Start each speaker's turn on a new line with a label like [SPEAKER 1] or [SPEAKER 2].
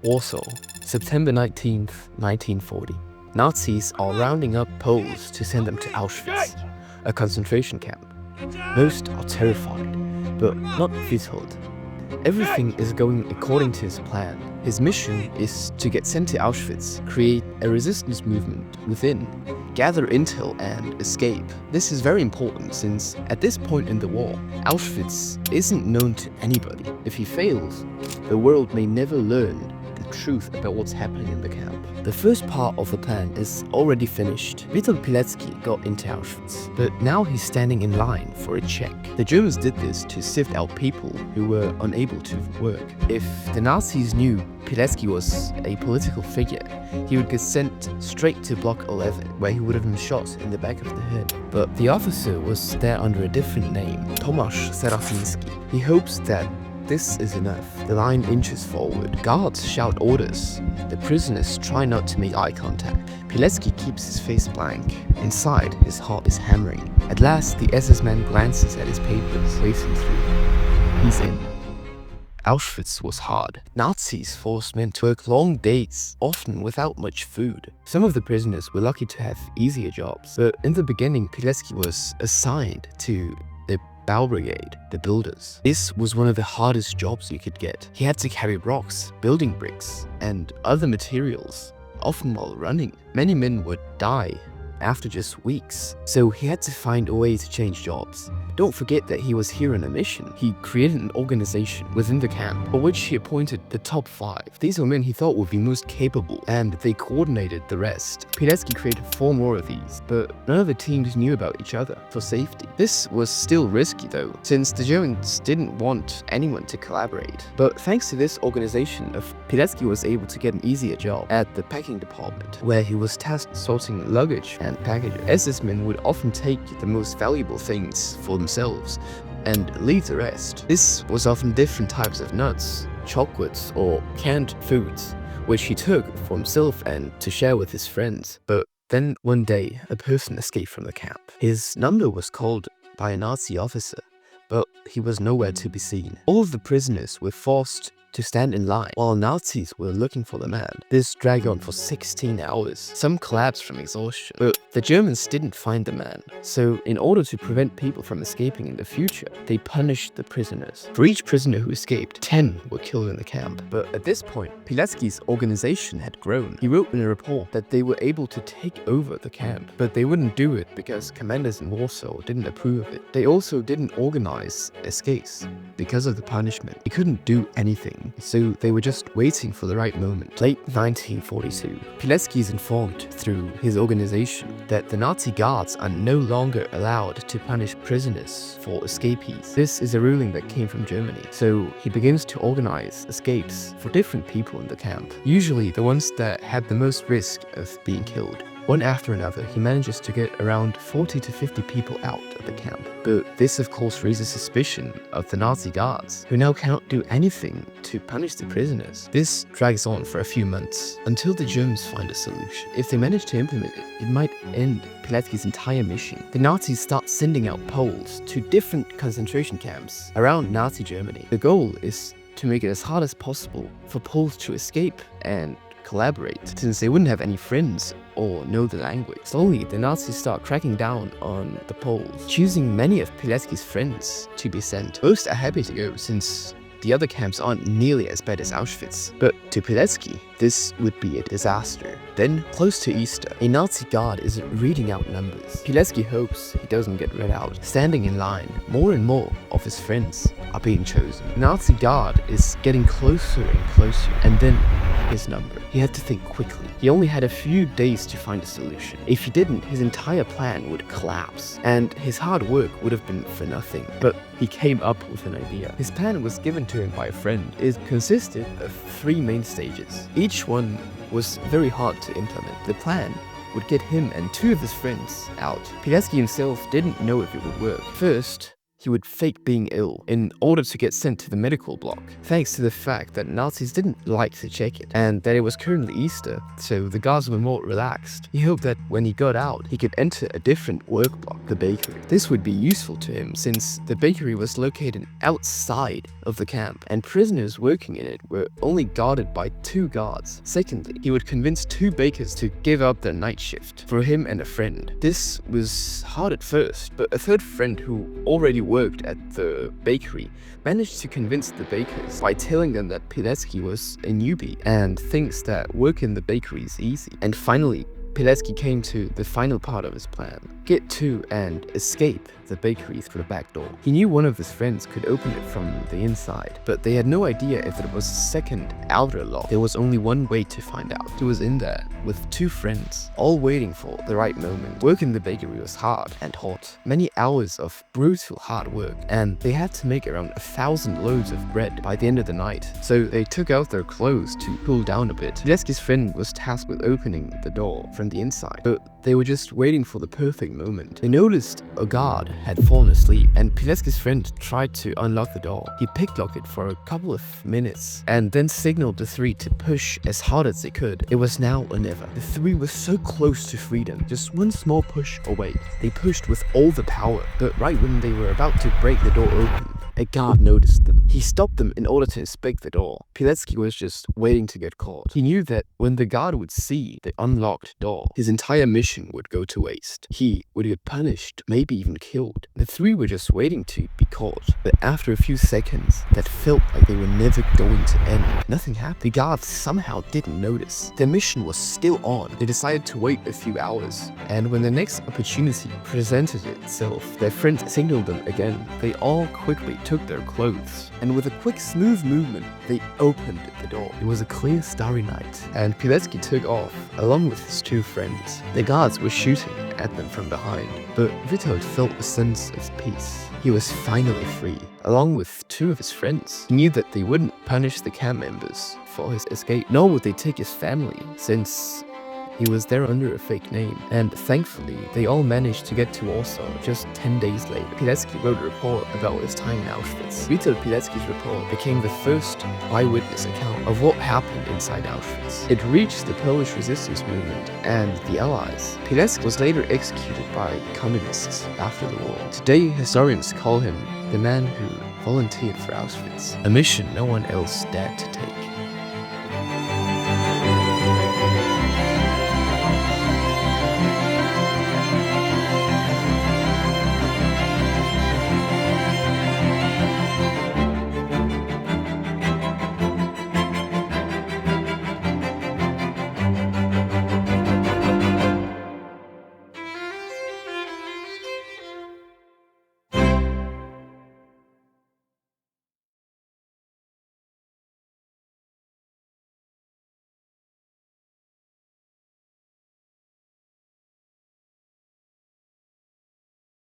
[SPEAKER 1] Warsaw, September 19th, 1940. Nazis are rounding up Poles to send them to Auschwitz, a concentration camp. Most are terrified, but not Witold. Everything is going according to his plan. His mission is to get sent to Auschwitz, create a resistance movement within, gather intel and escape. This is very important since at this point in the war, Auschwitz isn't known to anybody. If he fails, the world may never learn the truth about what's happening in the camp. The first part of the plan is already finished. Witold Pilecki got into Auschwitz, but now he's standing in line for a check. The Germans did this to sift out people who were unable to work. If the Nazis knew Pilecki was a political figure, he would get sent straight to Block 11, where he would have been shot in the back of the head. But the officer was there under a different name, Tomasz Serafiński. He hopes that this is enough. The line inches forward. Guards shout orders. The prisoners try not to make eye contact. Pilecki keeps his face blank. Inside, his heart is hammering. At last, the SS man glances at his papers, racing through. He's in. Auschwitz was hard. Nazis forced men to work long days, often without much food. Some of the prisoners were lucky to have easier jobs, but in the beginning, Pilecki was assigned to the Bau Brigade, the builders. This was one of the hardest jobs you could get. He had to carry rocks, building bricks, and other materials, often while running. Many men would die after just weeks, so he had to find a way to change jobs. Don't forget that he was here on a mission. He created an organization within the camp, for which he appointed the top 5. These were men he thought would be most capable, and they coordinated the rest. Pilecki created 4 more of these, but none of the teams knew about each other for safety. This was still risky though, since the Germans didn't want anyone to collaborate. But thanks to this organization, Pilecki was able to get an easier job at the packing department, where he was tasked sorting luggage and packages. SS men would often take the most valuable things for themselves and leave the rest. This was often different types of nuts, chocolates, or canned foods, which he took for himself and to share with his friends. But then one day, a person escaped from the camp. His number was called by a Nazi officer, but he was nowhere to be seen. All of the prisoners were forced to stand in line while Nazis were looking for the man. This dragged on for 16 hours. Some collapsed from exhaustion, but the Germans didn't find the man. So in order to prevent people from escaping in the future, they punished the prisoners. For each prisoner who escaped, 10 were killed in the camp. But at this point, Pilecki's organization had grown. He wrote in a report that they were able to take over the camp, but they wouldn't do it because commanders in Warsaw didn't approve of it. They also didn't organize escapes because of the punishment. They couldn't do anything, so they were just waiting for the right moment. Late 1942, Pilecki is informed through his organization that the Nazi guards are no longer allowed to punish prisoners for escapees. This is a ruling that came from Germany, so he begins to organize escapes for different people in the camp, usually the ones that had the most risk of being killed. One after another, he manages to get around 40 to 50 people out of the camp. But this of course raises suspicion of the Nazi guards, who now cannot do anything to punish the prisoners. This drags on for a few months, until the Germans find a solution. If they manage to implement it, it might end Pilecki's entire mission. The Nazis start sending out Poles to different concentration camps around Nazi Germany. The goal is to make it as hard as possible for Poles to escape and collaborate, since they wouldn't have any friends or know the language. Slowly, the Nazis start cracking down on the Poles, choosing many of Pilecki's friends to be sent. Most are happy to go, since the other camps aren't nearly as bad as Auschwitz. But to Pilecki, this would be a disaster. Then, close to Easter, a Nazi guard is reading out numbers. Pilecki hopes he doesn't get read out. Standing in line, more and more of his friends are being chosen. The Nazi guard is getting closer and closer, and then his number. He had to think quickly. He only had a few days to find a solution. If he didn't, his entire plan would collapse, and his hard work would have been for nothing. But he came up with an idea. His plan was given to him by a friend. It consisted of 3 main stages. Each one was very hard to implement. The plan would get him and 2 of his friends out. Pilecki himself didn't know if it would work. First, he would fake being ill in order to get sent to the medical block, thanks to the fact that Nazis didn't like to check it, and that it was currently Easter, so the guards were more relaxed. He hoped that when he got out, he could enter a different work block, the bakery. This would be useful to him since the bakery was located outside of the camp, and prisoners working in it were only guarded by 2 guards. Secondly, he would convince 2 bakers to give up their night shift for him and a friend. This was hard at first, but a third friend who already worked at the bakery managed to convince the bakers by telling them that Pilecki was a newbie and thinks that work in the bakery is easy. And finally, Pilecki came to the final part of his plan: get to and escape the bakery through the back door. He knew one of his friends could open it from the inside, but they had no idea if there was a second outer lock. There was only one way to find out. He was in there with 2 friends, all waiting for the right moment. Work in the bakery was hard and hot, many hours of brutal hard work, and they had to make around 1,000 loaves of bread by the end of the night, so they took out their clothes to cool down a bit. Pilecki's friend was tasked with opening the door from the inside, but they were just waiting for the perfect moment. They noticed a guard had fallen asleep, and Pilecki's friend tried to unlock the door. He picklocked it for a couple of minutes, and then signaled the 3 to push as hard as they could. It was now or never. The 3 were so close to freedom, just one small push away. They pushed with all the power, but right when they were about to break the door open, a guard noticed them. He stopped them in order to inspect the door. Pilecki was just waiting to get caught. He knew that when the guard would see the unlocked door, his entire mission would go to waste. He would get punished, maybe even killed. The 3 were just waiting to be caught, but after a few seconds that felt like they were never going to end, nothing happened. The guards somehow didn't notice. Their mission was still on. They decided to wait a few hours, and when the next opportunity presented itself, their friend signaled them again. They all quickly took their clothes, and with a quick smooth movement, they opened the door. It was a clear starry night, and Pilecki took off along with his 2 friends. The guards were shooting at them from behind, but Witold felt a sense of peace. He was finally free, along with 2 of his friends. He knew that they wouldn't punish the camp members for his escape, nor would they take his family, since he was there under a fake name, and thankfully, they all managed to get to Warsaw just 10 days later. Pilecki wrote a report about his time in Auschwitz. Witold Pilecki's report became the first eyewitness account of what happened inside Auschwitz. It reached the Polish resistance movement and the Allies. Pilecki was later executed by communists after the war. Today, historians call him the man who volunteered for Auschwitz, a mission no one else dared to take.